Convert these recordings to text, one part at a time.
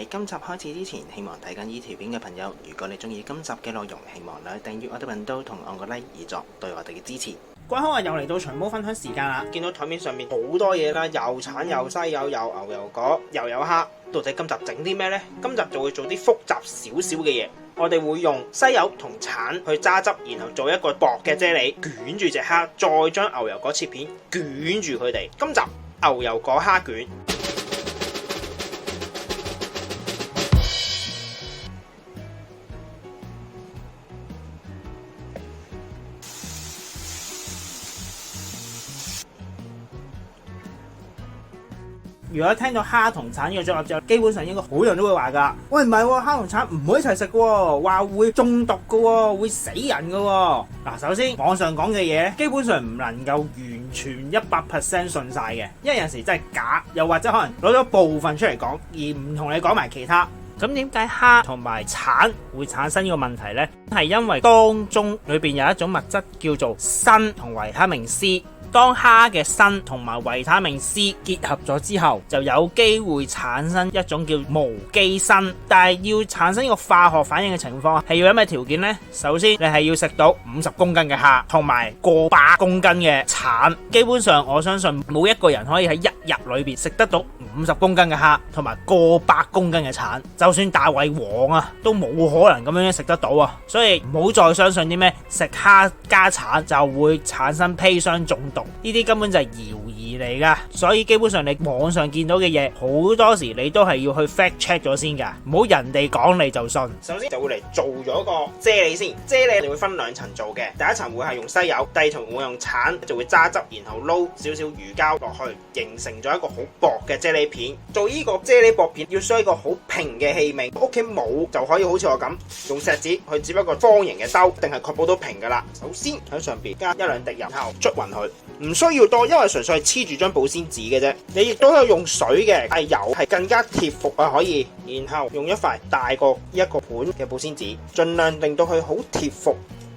喺今集開始之前，希望睇緊呢條片嘅朋友，如果你中意今集嘅內容，希望你訂閱我哋頻道同按個 like 以作對我哋嘅支持。關口又嚟到長毛分享時間啦！見到台面上面好多嘢啦，又橙又西柚，又牛油果，又有蝦。到底今集整啲咩呢？今集就會做啲複雜少少嘅嘢。我哋會用西柚同橙去揸汁，然後做一個薄嘅啫喱，捲住隻蝦，再將牛油果切片捲住佢哋。今集牛油果蝦卷。如果聽到蝦同橙嘅組合之後，基本上應該好多人都會話㗎。喂，唔係喎，蝦同橙唔可以一齊食嘅喎，話會中毒嘅喎，會死人嘅喎。嗱，首先網上講嘅嘢基本上唔能夠完全100% 信晒嘅，因為有時真係假，又或者可能攞咗部分出嚟講，而唔同你講埋其他。咁點解蝦同埋橙會產生呢個問題呢？係因為當中裏邊有一種物質叫做鋅同維他命 C。當蝦嘅鋅同埋維他命 C 結合咗之後，就有機會產生一種叫無機砷。但係要產生呢個化學反應嘅情況係要有咩條件呢？首先你係要食到50公斤嘅蝦同埋過百公斤嘅橙。基本上我相信冇一個人可以喺一日裏邊食得到50公斤嘅蝦同埋過百公斤嘅橙。就算大胃王啊，都冇可能咁樣食得到啊！所以唔好再相信啲咩食蝦加橙就會產生砒霜中毒。呢啲根本就係謠言嚟噶，所以基本上你網上見到嘅嘢，好多時你都係要去 fact check 咗先噶，唔好人哋講你就信。首先就會嚟做咗個啫喱先，啫喱你會分兩層做嘅，第一層會係用西柚，第二層會用橙，就會揸汁，然後撈少少魚膠落去，形成咗一個好薄嘅啫喱片。做呢個啫喱薄片要需要一個好平嘅器皿，屋企冇就可以好似我咁用錫紙去接一個方形嘅兜，定係確保到平噶啦。首先喺上邊加1-2滴油，然後捽勻佢。唔需要多，因為純粹係黐住張保鮮紙嘅啫。你亦都可以用水嘅，但係油係更加貼服啊，可以。然後用一塊大過一個盤嘅保鮮紙，盡量令到佢好貼服，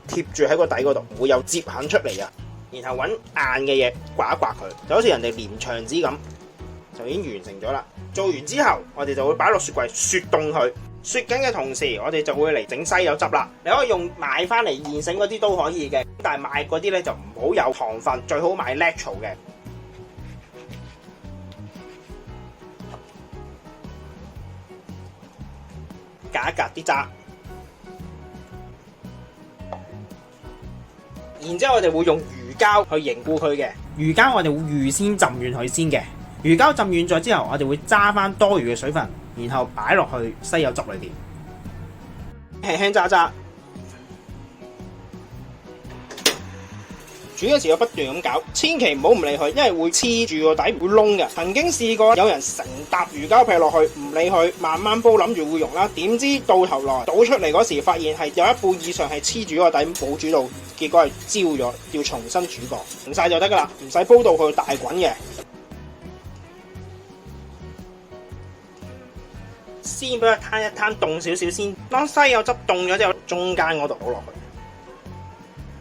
貼住喺個底嗰度，唔會有折痕出嚟啊。然後揾硬嘅嘢刮一刮佢，就好似人哋粘牆紙咁，就已經完成咗啦。做完之後，我哋就會擺落雪櫃雪凍佢。雪緊嘅同時，我哋就會嚟整西柚汁啦。你可以用買翻嚟現成嗰啲都可以嘅，但係買嗰啲咧就唔好有糖分，最好買 natural 嘅。隔一隔啲渣，然之後我哋會用魚膠去凝固佢嘅。魚膠我哋會預先浸軟佢先嘅。魚膠浸軟咗之後，我哋會揸翻多餘嘅水分，然後擺落去西柚汁裏邊，輕輕揸揸。煮嘅時候不斷咁搞，千祈唔好唔理佢，因為會黐住個底，會燶嘅。曾經試過有人成沓魚膠劈落去，唔理佢，慢慢煲，諗住會溶啦。點知到頭來倒出嚟嗰時，發現係有一半以上係黐住個底，冇煮到，結果係焦咗，要重新煮過。唔晒就得噶啦，唔使煲到佢大滾嘅。先俾佢攤一攤，凍少少先。當西柚汁凍咗之後，中間嗰度倒落去，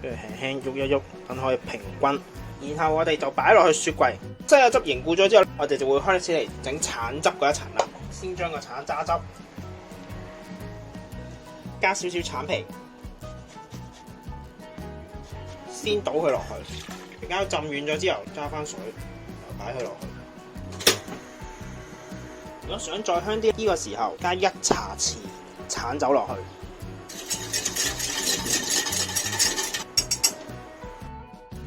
跟住輕輕喐一喐，等可以平均。然後我哋就擺落去雪櫃。西柚汁凝固咗之後，我哋就會開始嚟整橙汁嗰一層啦。先將個橙揸汁，加少少橙皮，先倒佢落去。而家浸軟咗之後，揸翻水，擺佢落去。如果想再香啲，呢個時候加1茶匙橙酒落去。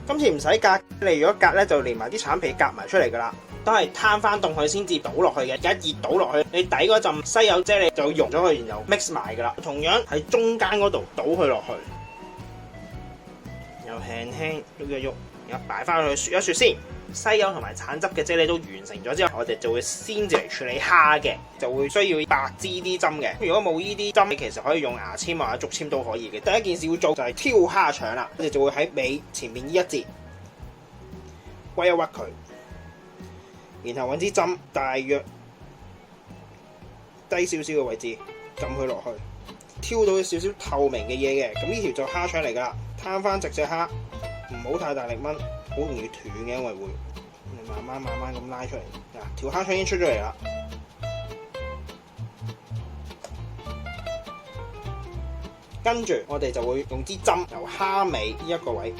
今次唔使隔，你如果隔咧就連埋啲橙皮夾埋出嚟噶啦，都係攤翻凍佢先至倒落去嘅。而家熱倒落去，你底嗰陣西柚啫喱就溶咗佢，然後 mix 埋噶啦。同樣喺中間嗰度倒佢落去，又輕輕喐一喐，然後擺翻去雪一雪先。西柚同埋橙汁嘅啫喱都完成咗之後，我哋就會先至嚟處理蝦嘅，就會需要白枝啲針嘅。如果冇呢啲針，其實可以用牙籤或者竹籤都可以嘅。第一件事要做就係挑蝦腸啦，我哋就會喺尾前面呢一節屈一屈佢，然後揾支針大約低少少嘅位置撳佢落去，挑到少少透明嘅嘢嘅，咁呢條就蝦腸嚟噶啦。攤翻直隻蝦，唔好太大力掹，好容易斷嘅，因為會慢慢咁拉出嚟。嗱，條蝦腸已經出咗嚟啦。跟住我哋就會用支針由蝦尾呢一個位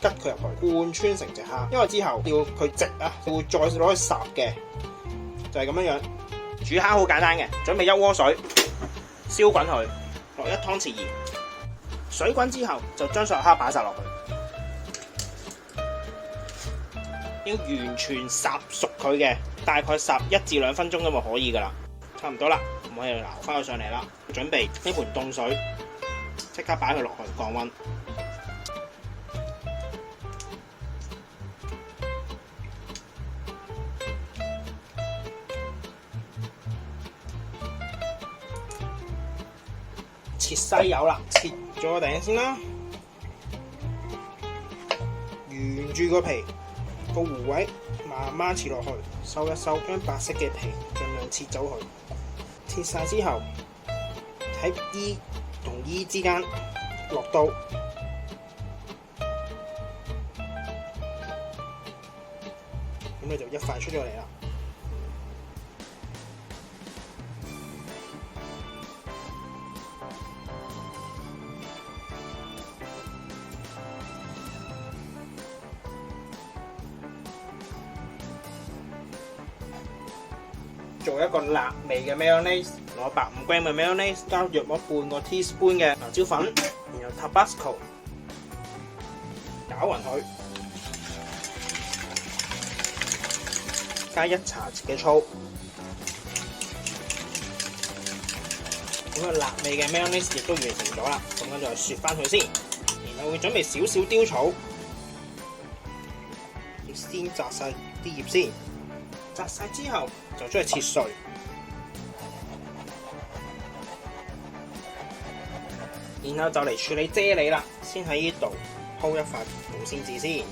吉佢入去，貫穿成隻蝦。因為之後要佢直啊，會再攞去烚嘅，就係咁樣樣。煮蝦好簡單嘅，準備一鍋水，燒滾佢，落1湯匙鹽。水滾之後就將所有蝦擺晒落去，要完全烚熟佢嘅，大概烚1至2分鐘咁就可以噶啦，差唔多啦。我哋撈翻佢上嚟啦，準備呢盆凍水，即刻擺佢落去降溫。切西柚啦，切咗個頂先啦，沿住個皮個弧位慢慢切落去，收一收，將白色嘅皮盡量切走佢。切晒之後，喺衣同衣之間落刀，咁你就一塊出咗嚟啦。做一個辣味嘅 mayonnaise， 攞150g 嘅 mayonnaise， 加約莫半個 teaspoon 嘅辣椒粉，然後 Tabasco， 攪勻佢，加1茶匙嘅醋，咁個辣味嘅 mayonnaise 亦都完成咗啦。咁樣就雪翻佢先，然後會準備少少雕草，要先摘晒啲葉先。摘晒之後就將佢切碎，然後就嚟處理啫喱啦。先喺呢度鋪一塊保鮮紙先，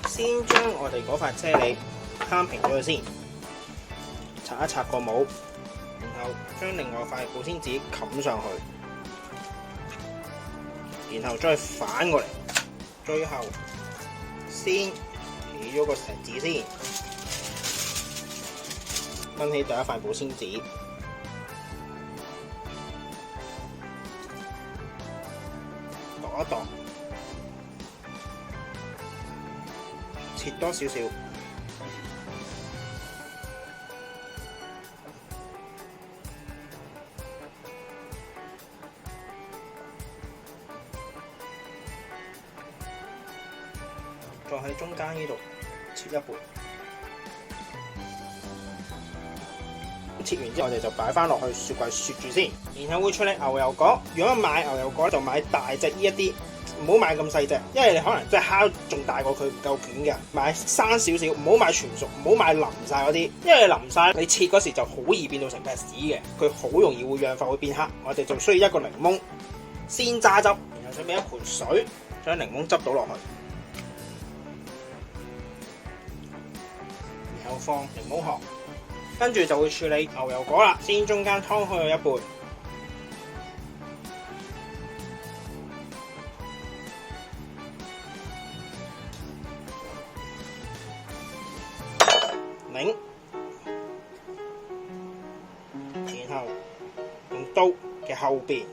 先將我哋嗰塊啫喱攤平咗佢先，擦一擦個帽。然後將另外塊保鮮紙冚上去，然後再反過嚟，最後先起咗個錫紙先，掹起第一塊保鮮紙，度一度，切多少少。再喺中間呢度切一半，切完之後我哋就擺翻落去雪櫃雪住先。然後會處理牛油果，如果買牛油果就買大隻呢一啲，唔好買咁細隻，因為你可能即係烤仲大過佢唔夠卷嘅。買生少少，唔好買全熟，唔好買腍晒嗰啲，因為腍晒你切嗰時就好易變到成劈屎嘅，佢好容易會氧化會變黑。我哋就需要一個檸檬，先榨汁，然後準備一盆水，將檸檬汁倒落去。然後放檸檬殼，跟住就會處理牛油果啦。先中間劏開佢一半，擰，然後用刀嘅後邊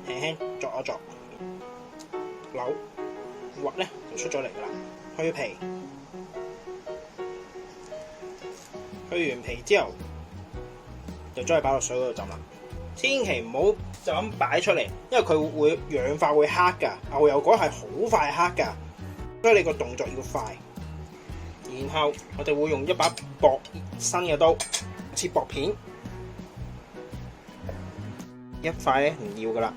輕輕鑿一鑿，扭核咧就出咗嚟噶啦。去皮。去完皮之後，就將佢擺落水嗰度浸啦。千祈唔好就咁擺出嚟，因為佢會氧化會黑㗎。牛油果係好快黑㗎，所以你個動作要快。然後我哋會用一把薄身嘅刀切薄片，一塊咧唔要㗎啦。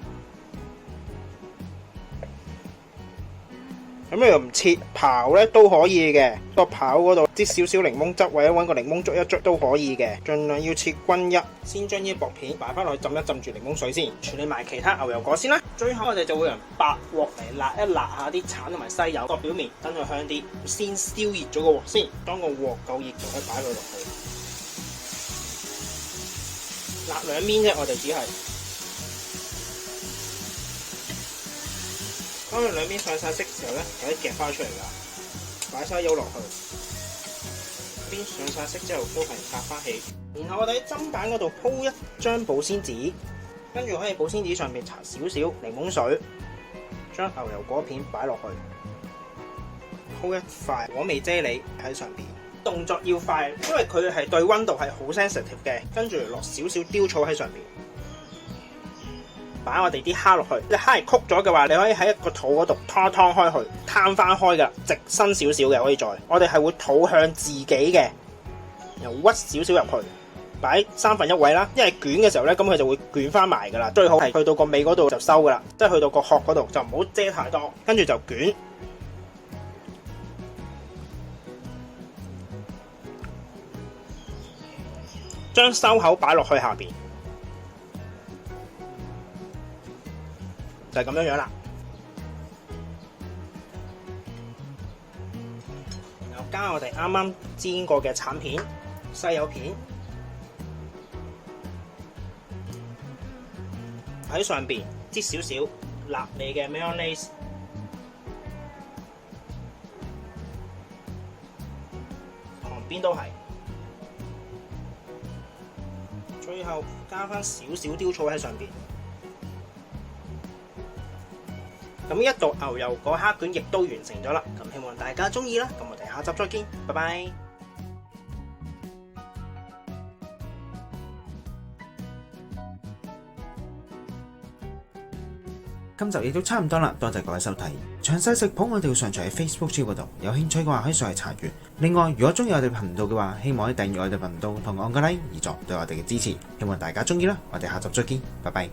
咁你又唔切刨咧都可以嘅，個刨嗰度擠少少檸檬汁或者揾個檸檬捽一捽都可以嘅，盡量要切均一。先將呢啲薄片擺翻落去浸一浸住檸檬水先，處理埋其他牛油果先啦。最後我哋就會用白鑊嚟辣一辣下啲橙同埋西柚個表面，等佢香啲。先燒熱咗個鑊先，當個鑊夠熱就可以擺佢落去。辣2面啫，我哋只係當佢兩邊上晒色嘅時候咧，有啲夾翻出嚟㗎，擺晒油落去，邊上晒色之後都係夾翻起。然後我哋喺砧板嗰度鋪一張保鮮紙，跟住可以保鮮紙上面搽少少檸檬水，將牛油果片擺落去，鋪一塊果味啫喱喺上邊。動作要快，因為佢係對溫度係好 sensitive 嘅。跟住落少少雕草喺上邊，擺我哋啲蝦落去。隻蝦係曲咗嘅話，你可以喺一個肚嗰度劏開去，攤翻開㗎，直身少少嘅可以再。我哋係會肚向自己嘅，又屈少少入去，擺1/3位啦。因為捲嘅時候咧，咁佢就會捲翻埋㗎啦。最好係去到個尾嗰度就收㗎啦，即係去到個殼嗰度就唔好遮太多，跟住就捲。將收口擺落去下邊，就係咁樣樣啦。然後加我哋啱啱煎過嘅橙片、西柚片喺上邊，擠少少辣味嘅 mayonnaise， 旁邊都係。最後加翻少少雕草喺上邊，咁一道牛油果蝦卷亦都完成咗啦。咁希望大家中意啦，咁我哋下集再見，拜拜。今集亦都差唔多啦，多謝各位收睇。詳細食譜我哋會上傳喺 Facebook 專頁度，有興趣嘅話可以上去查閱。另外，如果中意我哋頻道嘅話，希望可以訂閱我哋頻道同按個 like 以作對我哋嘅支持。希望大家中意啦，我哋下集再見，拜拜。